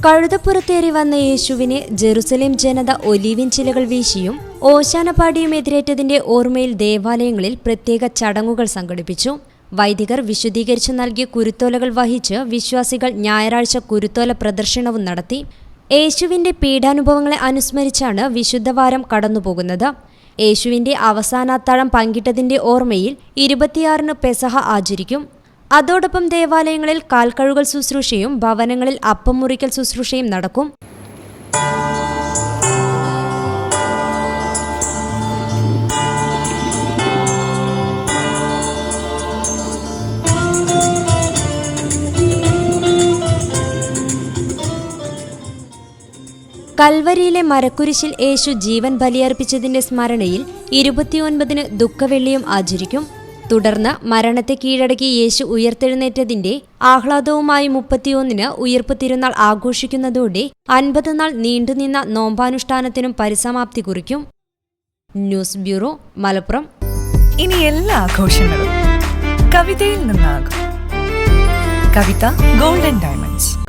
കഴുതപ്പുറത്തേറി വന്ന യേശുവിനെ ജെറുസലേം ജനത ഒലീവിൻ ചിലകൾ വീശിയും ഓശാന പാടിയും എതിരേറ്റതിന്റെ ഓർമ്മയിൽ ദേവാലയങ്ങളിൽ പ്രത്യേക ചടങ്ങുകൾ സംഘടിപ്പിച്ചു. വൈദികർ വിശുദ്ധീകരിച്ചു നൽകിയ കുരുത്തോലകൾ വഹിച്ച് വിശ്വാസികൾ ഞായറാഴ്ച കുരുത്തോല പ്രദർശനവും നടത്തി. യേശുവിന്റെ പീഡാനുഭവങ്ങളെ അനുസ്മരിച്ചാണ് വിശുദ്ധവാരം കടന്നുപോകുന്നത്. യേശുവിന്റെ അവസാനാത്താഴം പങ്കിട്ടതിന്റെ ഓർമ്മയിൽ 26-ന് പെസഹ ആചരിക്കും. അതോടൊപ്പം ദേവാലയങ്ങളിൽ കാൽക്കഴുകൽ ശുശ്രൂഷയും ഭവനങ്ങളിൽ അപ്പം മുറിക്കൽ ശുശ്രൂഷയും നടക്കും. കൽവരിയിലെ മരക്കുരിശിൽ യേശു ജീവൻ ബലിയർപ്പിച്ചതിന്റെ സ്മരണയിൽ 29-ന് ദുഃഖവെള്ളിയും ആചരിക്കും. തുടർന്ന് മരണത്തെ കീഴടക്കി യേശു ഉയർത്തെഴുന്നേറ്റതിന്റെ ആഹ്ലാദവുമായി 31-ന് ഉയിർപ്പ് തിരുനാൾ ആഘോഷിക്കുന്നതോടെ 50 നാൾ നീണ്ടുനിന്ന നോമ്പാനുഷ്ഠാനത്തിനും പരിസമാപ്തി കുറിക്കും. News bureau, Malappuram. ഇനി എല്ലാ ആഘോഷങ്ങളും കവിതയിൽ നിന്നാകും. കവിത ഗോൾഡൻ ഡയമണ്ട്സ്.